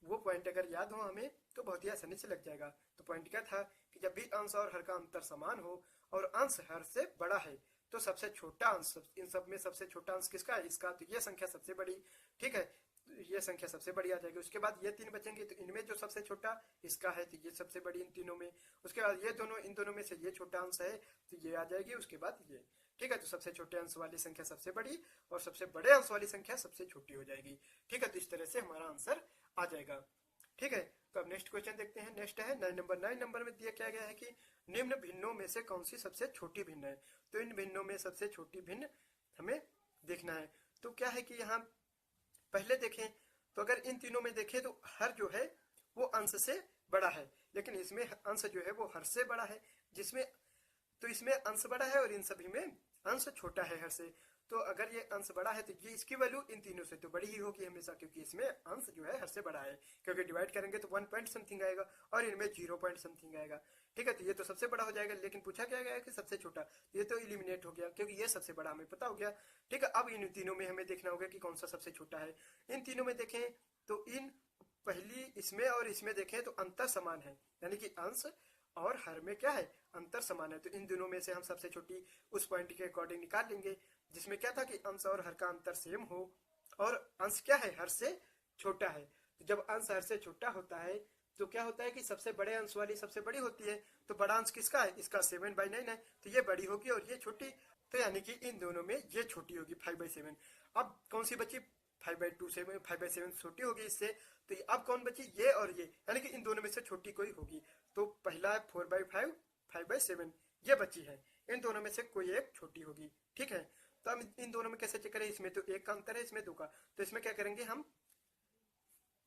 A: वो पॉइंट अगर याद हो हमें तो बहुत ही आसानी से लग जाएगा। तो पॉइंट क्या था कि जब भी अंश और हर का अंतर समान हो और अंश हर से बड़ा है तो सबसे छोटा अंश, इन सब में सबसे छोटा अंश किसका है, इसका, तो ये संख्या सबसे बड़ी, ठीक है। ये संख्या सबसे बड़ी आ जाएगी। उसके बाद ये 3 बचेंगे तो इनमें जो सबसे छोटा इसका है तो ये सबसे बड़ी इन तीनों में। उसके बाद ये दोनों, इन दोनों में से ये छोटा अंश है तो ये आ जाएगी, उसके बाद ये, ठीक है। तो सबसे छोटे अंश वाली संख्या सबसे बड़ी और सबसे बड़े अंश वाली संख्या सबसे छोटी हो जाएगी, ठीक है। तो इस तरह से हमारा आंसर आ जाएगा, ठीक है। तो अब नेक्स्ट क्वेश्चन देखते हैं। नेक्स्ट है 9 नंबर। 9 नंबर में दिया क्या गया है कि निम्न भिन्नों में से कौन सी सबसे छोटी भिन्न है। तो इन भिन्नों में सबसे छोटी भिन्न हमें देखना है। तो क्या है कि यहाँ पहले देखें तो अगर इन तीनों में देखें तो हर जो है वो अंश से बड़ा है, लेकिन इसमें अंश जो है वो हर से बड़ा है, जिसमें तो इसमें अंश बड़ा है और इन सभी में अंश छोटा है हर से। तो अगर ये अंश बड़ा है तो ये इसकी वैल्यू इन तीनों से तो बड़ी ही होगी हमेशा, क्योंकि इसमें अंश जो है हर से बड़ा है, क्योंकि डिवाइड करेंगे तो 1 पॉइंट समथिंग आएगा और इनमें 0 पॉइंट समथिंग आएगा, ठीक है। तो ये तो सबसे बड़ा हो जाएगा, लेकिन पूछा क्या गया कि सबसे छोटा, ये तो इलिमिनेट हो गया क्योंकि ये सबसे बड़ा हमें पता हो गया, ठीक है। अब इन तीनों में हमें देखना होगा कि कौन सा सबसे छोटा है। इन तीनों में देखें तो इन पहली इसमें और इसमें देखें तो अंतर समान है, यानी कि अंश और हर में क्या है, अंतर समान है। तो इन दोनों में से हम सबसे छोटी उस पॉइंट के अकॉर्डिंग निकाल लेंगे, जिसमें क्या था कि अंश और हर का अंतर सेम हो और अंश क्या है, हर से छोटा है। तो जब अंश हर से छोटा होता है तो क्या होता है कि सबसे बड़े अंश वाली सबसे बड़ी होती है। तो बड़ा अंश किसका है, इसका 7/9 है, तो ये बड़ी होगी और ये छोटी, तो यानी कि इन दोनों में ये छोटी होगी 5/7। अब कौन सी बची, 5/2 से 5/7 छोटी होगी इससे। तो अब कौन बची, ये और ये, यानी कि इन दोनों में से छोटी कोई होगी। तो पहला है 4/5, 5/7 ये बची है, इन दोनों में से कोई एक छोटी होगी, ठीक है। तो हम इन दोनों में कैसे चेक करें, इसमें तो 1 का अंतर है, इसमें 2 का, तो इसमें क्या करेंगे हम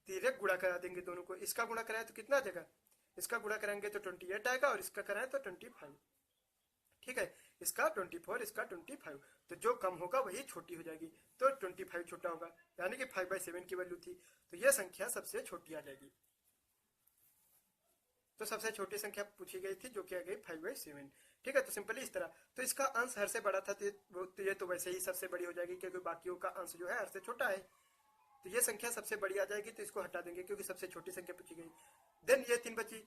A: तिरक गुणा करा देंगे दोनों को। इसका गुणा कराए तो कितना आ जाएगा, इसका गुणा कराएंगे तो 28 आएगा और इसका कराए तो 25, ठीक है। इसका 24, इसका 25, तो जो कम होगा वही छोटी हो जाएगी, तो 25 छोटा होगा, यानी कि 5/7 की वैल्यू थी, तो यह संख्या सबसे छोटी आ जाएगी। तो सबसे छोटी संख्या पूछी गई थी जो कि आ गई 5/7, ठीक है। तो सिंपली इस तरह, तो इसका अंश हर से बड़ा था तो ये तो वैसे ही सबसे बड़ी हो जाएगी, क्योंकि बाकियों का अंश जो है हर से छोटा है। तो ये संख्या सबसे बड़ी आ जाएगी, तो इसको हटा देंगे क्योंकि सबसे छोटी संख्या पूछी गई। देन ये 3 बची,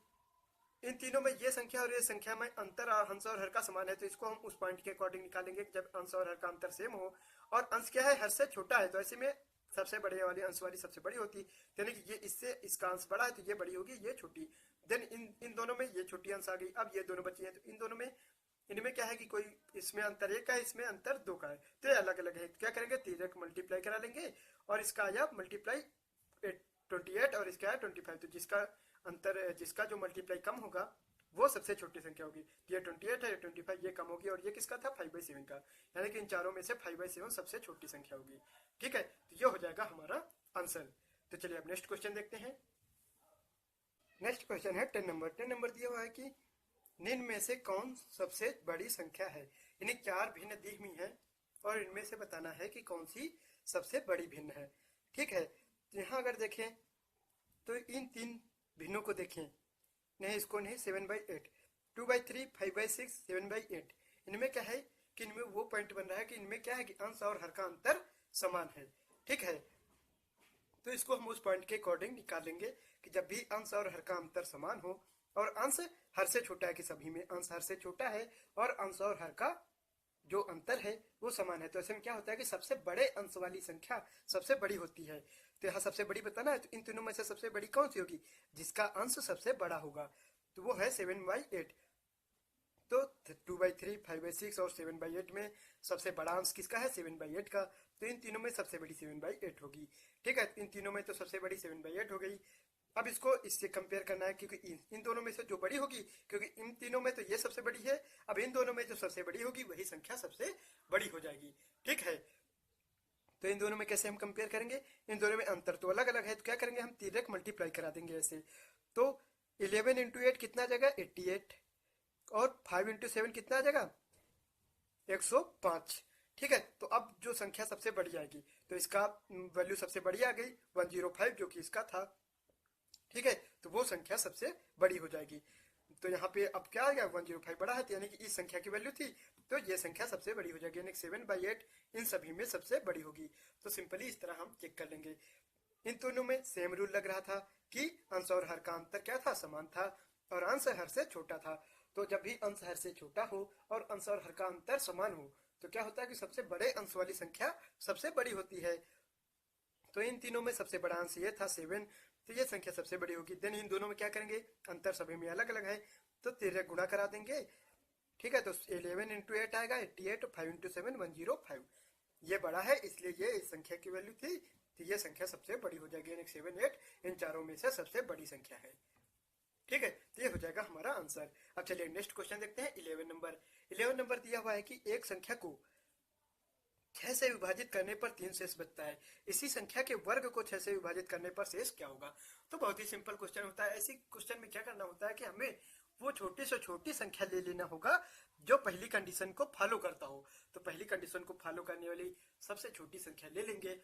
A: इन तीनों में ये संख्या और ये संख्या में अंतर अंश और हर का समान है, तो इसको हम उस पॉइंट के अकॉर्डिंग निकालेंगे जब अंश और हर का अंतर सेम हो और अंश क्या है, हर से छोटा है, तो ऐसे में सबसे बड़े वाली अंश वाली सबसे बड़ी होती, यानी कि ये इससे इसका अंश बड़ा है तो ये बड़ी होगी, ये छोटी। देन इन दोनों में ये छोटी अंश आ गई। अब ये दोनों बची हैं तो इन दोनों में, इनमें क्या है कि कोई इसमें अंतर 1 का है, इसमें अंतर 2 का है, तो ये अलग अलग है। तो क्या करेंगे, 3 मल्टीप्लाई करा लेंगे और इसका आया मल्टीप्लाई 28 और इसका आया 25। तो जिसका अंतर, जिसका जो मल्टीप्लाई कम होगा वो सबसे छोटी संख्या होगी। तो ये 28 है, 25 ये कम होगी, और ये किसका था, 5/7 का, यानी कि इन चारों में से 5/7 सबसे छोटी संख्या होगी। ठीक है, तो ये हो जाएगा हमारा आंसर। तो चलिए अब नेक्स्ट क्वेश्चन देखते हैं। नेक्स्ट क्वेश्चन है 10 नंबर। 10 नंबर दिया हुआ है कि निम्न में से कौन सबसे बड़ी संख्या है। यानी 4 भिन्न दी हुई है और इनमें से बताना है कि कौन सी सबसे बड़ी भिन्न है। ठीक है, तो यहाँ अगर देखें तो इन 3 भिन्नों को देखें, नहीं इसको नहीं, 7/8, 2/3, 5/6, 7/8, इनमें क्या है कि इनमें वो पॉइंट बन रहा है कि इनमें क्या है कि अंश और हर का अंतर समान है। ठीक है, तो इसको हम उस पॉइंट के अकॉर्डिंग निकाल लेंगे कि जब भी अंश और हर का अंतर समान हो और अंश हर से छोटा है, कि सभी में अंश हर से छोटा है और अंश और हर का जो अंतर है वो समान है, तो ऐसे में क्या होता है कि सबसे बड़े अंश वाली संख्या सबसे बड़ी होती है। तो यहाँ सबसे बड़ी बताना है, तो इन तीनों में से सबसे बड़ी कौन सी होगी, जिसका अंश सबसे बड़ा होगा, तो वो है 7/8। तो 2/3, 5/6 और 7/8 में सबसे बड़ा अंश किसका है, 7/8 का, तो इन तीनों में सबसे बड़ी 7/8 होगी। ठीक है, इन तीनों में तो सबसे बड़ी 7/8 हो गई। अब इसको इससे कंपेयर करना है, क्योंकि इन दोनों में से जो बड़ी होगी, क्योंकि इन तीनों में तो ये सबसे बड़ी है, अब इन दोनों में जो सबसे बड़ी होगी वही संख्या सबसे बड़ी हो जाएगी। ठीक है, तो इन दोनों में कैसे हम कंपेयर करेंगे, इन दोनों में अंतर तो अलग अलग है, तो क्या करेंगे हम 3 मल्टीप्लाई करा देंगे ऐसे। तो 11 × 8 कितना आ जाएगा, 88, और 5 × 7 कितना आ जाएगा, 105। ठीक है, तो अब जो संख्या सबसे बड़ी आएगी तो इसका वैल्यू सबसे बड़ी आ गई 105, जो कि इसका था। ठीक है, तो वो संख्या सबसे बड़ी हो जाएगी। तो यहाँ पे अब क्या आ गया, 105 बड़ा है, यानी कि इस संख्या की वैल्यू थी, तो ये संख्या सबसे बड़ी हो जाएगी, यानी 7/8 इन सभी में सबसे बड़ी होगी। तो सिंपली इस तरह हम चेक कर लेंगे। इन दोनों में सेम रूल लग रहा था कि अंश और हर का अंतर क्या था, समान था, और अंश हर से छोटा था। तो जब भी अंश हर से छोटा हो और अंश और हर का अंतर समान हो तो क्या होता है कि सबसे बड़े अंश वाली संख्या सबसे बड़ी होती है। तो इन तीनों में सबसे बड़ा अंश ये था 7, तो ये संख्या सबसे बड़ी होगी। देन इन दोनों में क्या करेंगे, अंतर सभी में अलग अलग है, तो 13 गुणा करा देंगे। ठीक है, तो 11 × 8 आएगा 88, 5 × 7 105, ये बड़ा है इसलिए ये इस संख्या की वैल्यू थी, तो ये संख्या सबसे बड़ी हो जाएगी, यानी 7/8 इन चारों में से सबसे बड़ी संख्या है। ठीक है, तो ये हो जाएगा हमारा आंसर। अब चलिए नेक्स्ट क्वेश्चन देखते हैं 11 नंबर। 11 नंबर दिया हुआ है कि एक संख्या को 6 से विभाजित करने पर 3 शेष बचता है, इसी संख्या के वर्ग को 6 से विभाजित करने पर शेष क्या होगा। तो बहुत ही सिंपल क्वेश्चन होता है। ऐसी क्वेश्चन में क्या करना होता है कि हमें वो छोटी से छोटी संख्या ले लेना होगा जो पहली कंडीशन को फॉलो करता हो। तो पहली कंडीशन को फॉलो करने वाली सबसे छोटी संख्या ले लेंगे,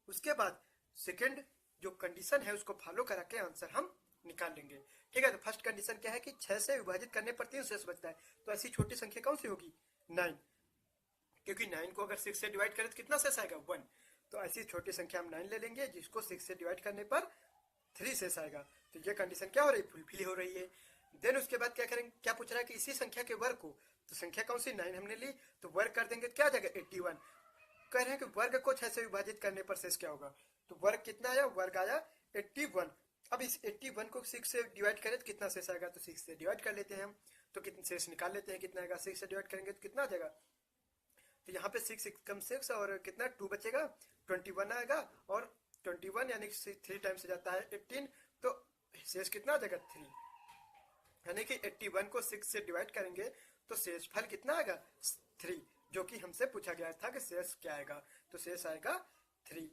A: उसके बाद सेकंड जो कंडीशन है उसको फॉलो करा के आंसर हम निकाल लेंगे। ठीक है, तो फर्स्ट कंडीशन क्या है कि 6 से विभाजित करने पर 3 शेष बचता है, तो ऐसी छोटी संख्या कौन सी होगी, 9, क्योंकि 9 को अगर 6 से डिवाइड करें तो कितना शेष आएगा, 1। तो ऐसी छोटी संख्या हम 9 ले लेंगे जिसको 6 से डिवाइड करने पर 3 शेष आएगा। तो ये कंडीशन क्या हो रही है, फुलफिल हो रही है। देन उसके बाद क्या करेंगे, क्या पूछ रहा है कि इसी संख्या के वर्ग को, तो संख्या कौन सी, 9 हमने ली, तो वर्ग कर देंगे तो क्या आ जाएगा, 81। कह रहे हैं कि वर्ग को 6 से विभाजित करने पर शेष क्या होगा, तो वर्ग कितना आया, वर्ग आया 81। अब इस 81 को 6 से डिवाइड करें तो कितना शेष आएगा, तो 6 से डिवाइड कर लेते हैं हम, तो कितने शेष निकाल लेते हैं, कितना आएगा, 6 से डिवाइड करेंगे तो कितना आ जाएगा, तो यहाँ पे 6 कम 6 और कितना 2 बचेगा, 21 आएगा, और 21 यानी 3 टाइम्स से जाता है 18, तो शेष कितना आ जाएगा 3, यानी कि 81 को 6 से डिवाइड करेंगे तो शेष फल कितना आएगा 3, जो कि हमसे पूछा गया था कि शेष क्या आएगा, तो शेष आएगा 3।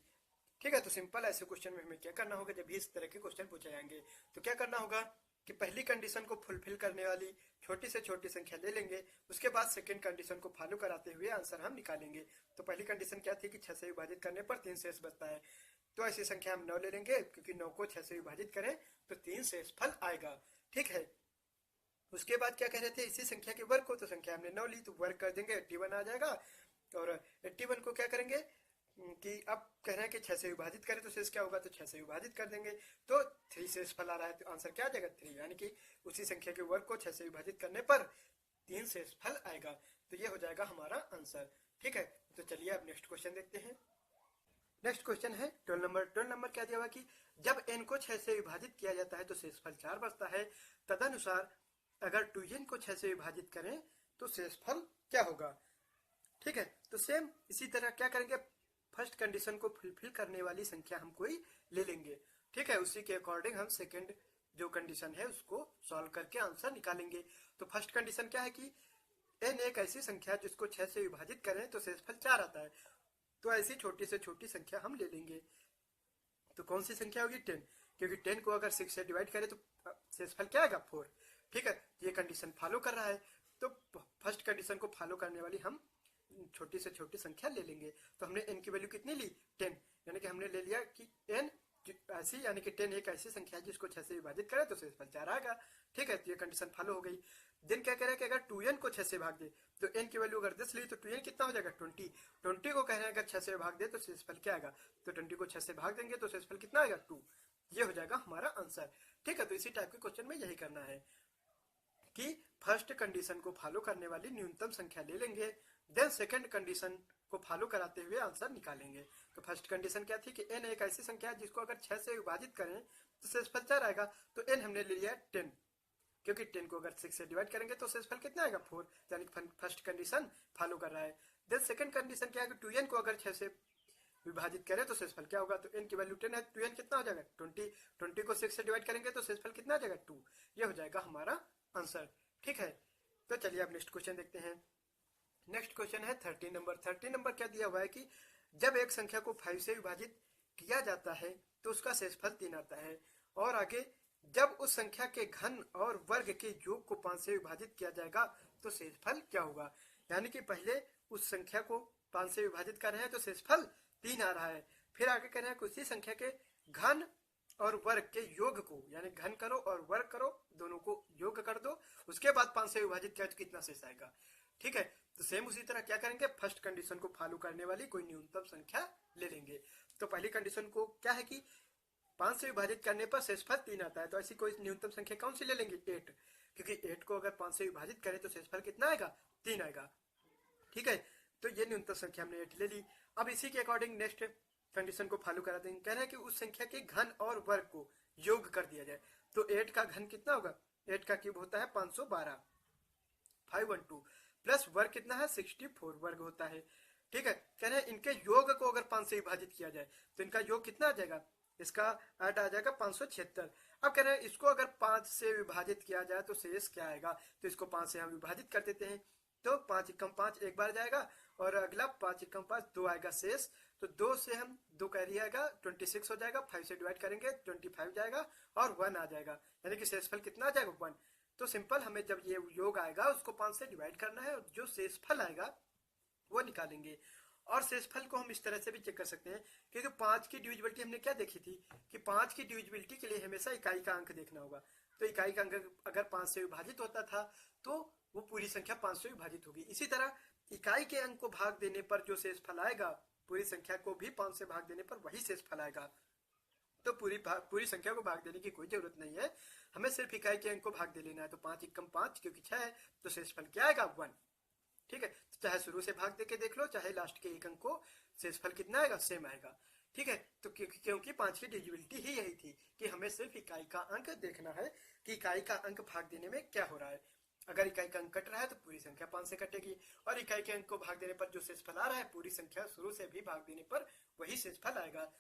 A: ठीक है, तो सिंपल ऐसे क्वेश्चन में हमें क्या करना होगा, जब भी इस तरह के क्वेश्चन पूछे जाएंगे तो क्या करना होगा कि पहली कंडीशन को फुलफिल करने वाली छोटी से छोटी संख्या ले लेंगे, उसके बाद सेकंड कंडीशन को फॉलो कराते हुए आंसर हम निकालेंगे। तो पहली कंडीशन क्या थी कि 6 से विभाजित करने पर 3 शेष बचता है, तो ऐसी संख्या हम 9 ले लेंगे, क्योंकि 9 को 6 से विभाजित करें तो 3 शेष फल आएगा। ठीक है, उसके बाद क्या कह रहे थे, इसी संख्या के वर्ग को, तो संख्या हमने 9 ली तो वर्ग कर देंगे 81 आ जाएगा, और 81 को क्या करेंगे कि अब कह रहे हैं कि 6 से विभाजित करें तो शेष क्या होगा, तो 6 से विभाजित कर देंगे तो 3 शेष फल आ रहा है, तो आंसर क्या आ जाएगा 3, यानी कि उसी संख्या के वर्ग को 6 से विभाजित करने पर 3 शेष फल आएगा, तो ये हो जाएगा हमारा आंसर। ठीक है, तो चलिए अब नेक्स्ट क्वेश्चन देखते हैं। नेक्स्ट क्वेश्चन है 12 नंबर। 12 नंबर क्या दिया हुआ कि जब n को 6 से विभाजित किया जाता है तो शेषफल 4 बचता है। तदनुसार अगर 2n को 6 से विभाजित करें तो शेषफल क्या होगा। ठीक है, तो सेम इसी तरह क्या करेंगे, फर्स्ट कंडीशन को फुलफिल करने वाली संख्या हम कोई ले लेंगे। ठीक है, उसी के अकॉर्डिंग हम सेकंड जो कंडीशन है उसको सॉल्व करके आंसर निकालेंगे। तो फर्स्ट कंडीशन क्या है कि n एक ऐसी संख्या जिसको 6 से विभाजित करें तो शेषफल 4 आता है। तो ऐसी छोटी से छोटी संख्या हम ले लेंगे। तो कौन सी संख्या होगी, 10, क्योंकि 10 को अगर 6 से डिवाइड करें तो शेषफल क्या आएगा, 4। ठीक है, ये कंडीशन फॉलो कर रहा है। तो फर्स्ट कंडीशन को फॉलो करने वाली हम छोटी से छोटी संख्या ले लेंगे। तो हमने n की वैल्यू कितनी ली, 10, यानी कि हमने ले लिया कि n ऐसी, यानी कि 10 एक ऐसी संख्या है जिसको 6 से विभाजित करें तो शेषफल 4 आएगा। ठीक है, तो ये कंडीशन फॉलो हो गई। देन क्या कह रहे हैं कि अगर 2n को 6 से भाग दे तो n की वैल्यू अगर 10 ली तो 2n कितना हो जाएगा, 20। 20 को कह रहे हैं अगर 6 से भाग दे तो शेषफल क्या आएगा, तो 20 को 6 से भाग देंगे तो शेषफल कितना आएगा, 2। ये हो जाएगा हमारा आंसर। ठीक है, तो इसी टाइप के क्वेश्चन में यही करना है कि फर्स्ट कंडीशन को फॉलो करने वाली न्यूनतम संख्या ले लेंगे, देन सेकंड कंडीशन को फॉलो कराते हुए आंसर निकालेंगे। तो फर्स्ट कंडीशन क्या थी कि n एक ऐसी संख्या है जिसको अगर 6 से विभाजित करें तो शेषफल 4 आएगा। तो n हमने ले लिया 10, क्योंकि 10 को अगर 6 से डिवाइड करेंगे तो शेषफल कितना आएगा, 4, यानी फर्स्ट कंडीशन फॉलो कर रहा है। देन सेकंड कंडीशन क्या है कि 2n को अगर 6 से विभाजित करें तो शेषफल क्या होगा, तो n की वैल्यू 10 है, 2n कितना हो जाएगा, 20। 20 को 6 से डिवाइड करेंगे तो शेषफल कितना आ जाएगा, 2। ये हो जाएगा हमारा आंसर। ठीक है, तो चलिए अब नेक्स्ट क्वेश्चन देखते हैं। नेक्स्ट क्वेश्चन है 13 नंबर। 13 नंबर क्या दिया हुआ है कि जब एक संख्या को 5 से विभाजित किया जाता है तो उसका शेषफल 3 आता है। और आगे जब उस संख्या के घन और वर्ग के योग को 5 से विभाजित किया जाएगा तो शेषफल क्या होगा। यानी कि पहले उस संख्या को 5 से विभाजित कर रहे हैं तो शेषफल 3 आ रहा है। फिर आगे कह रहे हैं कि उसी संख्या के घन और वर्ग के योग को, यानी घन करो और वर्ग करो, दोनों को योग कर दो, उसके बाद 5 से विभाजित किया तो कितना शेष आएगा। ठीक है, तो सेम उसी तरह क्या करेंगे, फर्स्ट कंडीशन को फॉलो करने वाली कोई न्यूनतम संख्या ले लेंगे। तो पहली कंडीशन को क्या है कि 5 से विभाजित करने पर शेषफल 3 आता है। तो ऐसी कोई न्यूनतम संख्या कौन सी ले लेंगे, 8, क्योंकि 8 को अगर 5 से विभाजित करें तो शेषफल कितना आएगा, 3 आएगा। ठीक है, तो ये न्यूनतम संख्या हमने 8 ले ली। अब इसी के अकॉर्डिंग नेक्स्ट कंडीशन को फॉलो करा देंगे। कह रहे हैं कि उस संख्या के घन और वर्ग को योग कर दिया जाए। तो 8 का घन कितना होगा, 8 का क्यूब होता है 512, 512 प्लस वर्ग कितना है, 64 वर्ग होता है। ठीक है, कह रहे हैं इनके योग को अगर 5 से विभाजित किया जाए तो इनका योग कितना आ जाएगा, इसका 8 आ जाएगा 576। अब कह रहे हैं इसको अगर 5 से विभाजित किया जाए तो शेष क्या आएगा, तो इसको 5 से हम विभाजित कर देते हैं। तो 5 एकम 5 एक बार जाएगा और अगला 5 एकम 5 2 आएगा शेष। तो 2 से हम 2 कैरी आएगा 26 हो जाएगा, 5 से डिवाइड करेंगे 25 जाएगा और 1 आ जाएगा, यानी कि शेषफल कितना आ जाएगा, 1। तो सिंपल हमें जब ये योग आएगा उसको 5 से डिवाइड करना है और जो शेषफल आएगा वो निकालेंगे। और शेषफल को हम इस तरह से भी चेक कर सकते हैं, क्योंकि 5 की डिविजिबिलिटी हमने क्या देखी थी कि 5 की डिविजिबिलिटी के लिए हमेशा इकाई का अंक देखना होगा। तो इकाई का अंक अगर 5 से विभाजित होता था तो वो पूरी संख्या 5 से विभाजित होगी। इसी तरह इकाई के अंक को भाग देने पर जो शेषफल आएगा, पूरी संख्या को भी 5 से भाग देने पर वही शेषफल आएगा। तो पूरी संख्या को भाग देने की कोई जरूरत नहीं है, हमें सिर्फ इकाई के अंक को भाग दे लेना है। तो 5 एकम 5 क्योंकि 6 है तो शेषफल क्या आएगा, 1। ठीक है, तो चाहे शुरू से भाग दे के देख लो, चाहे लास्ट के एक अंक को, शेषफल कितना आएगा, सेम आएगा। ठीक है, तो क्योंकि 5 की डिविजिबिलिटी ही यही थी कि हमें सिर्फ इकाई का अंक देखना है कि इकाई का अंक भाग देने में क्या हो रहा है। अगर इकाई का अंक कट रहा है तो पूरी संख्या 5 से कटेगी, और इकाई के अंक को भाग देने पर जो शेषफल आ रहा है पूरी संख्या शुरू से भी भाग देने पर वही शेषफल आएगा।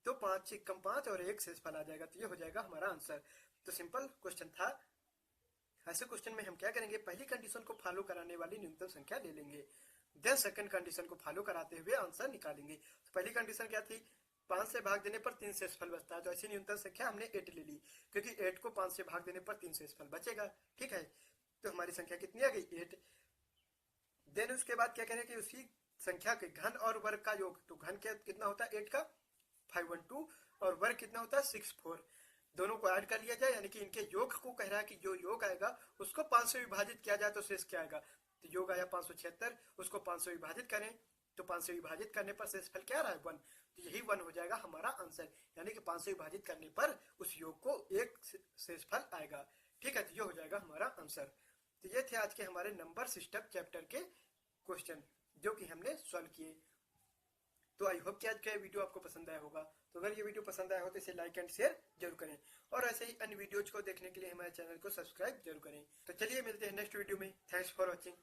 A: तो 5 एकम 5 और 1 शेषफल आ जाएगा। तो ये हो जाएगा हमारा आंसर। तो सिंपल क्वेश्चन था। ऐसे क्वेश्चन में हम क्या करेंगे, पहली कंडीशन को फॉलो कराने वाली न्यूनतम संख्या ले लेंगे, देन सेकंड कंडीशन को फॉलो कराते हुए आंसर निकालेंगे। तो पहली कंडीशन क्या थी, 5 से भाग देने पर 3 शेषफल बचता है। तो ऐसी न्यूनतम संख्या हमने 8 ले ली, क्योंकि 8 को 5 से भाग देने पर 3 शेषफल बचेगा। ठीक है, तो हमारी संख्या कितनी आ गई, 8। देन उसके बाद क्या करें कि उसी संख्या के घन और वर्ग का योग, तो घन कितना होता है 8 का, 512, और वर्ग कितना होता है 64, दोनों को ऐड कर लिया जाए, यानी कि इनके योग को कह रहा है कि जो योग आएगा उसको 5 से विभाजित किया जाए तो शेष क्या आएगा। तो योग आया 576, उसको 5 से विभाजित करें तो 5 से विभाजित करने पर शेषफल क्या आ रहा है, 1। तो यही 1 हो जाएगा हमारा आंसर, यानी कि 5 से विभाजित करने पर उस योग को 1 शेषफल आएगा। ठीक है, तो ये हो जाएगा हमारा आंसर। तो ये थे आज के हमारे नंबर सिस्टम चैप्टर के क्वेश्चन जो कि हमने सॉल्व किए। तो आई होप कि आज का ये वीडियो आपको पसंद आया होगा। तो अगर ये वीडियो पसंद आया हो तो इसे लाइक एंड शेयर जरूर करें और ऐसे ही अन्य वीडियोज को देखने के लिए हमारे चैनल को सब्सक्राइब जरूर करें। तो चलिए मिलते हैं नेक्स्ट वीडियो में। Thanks for watching.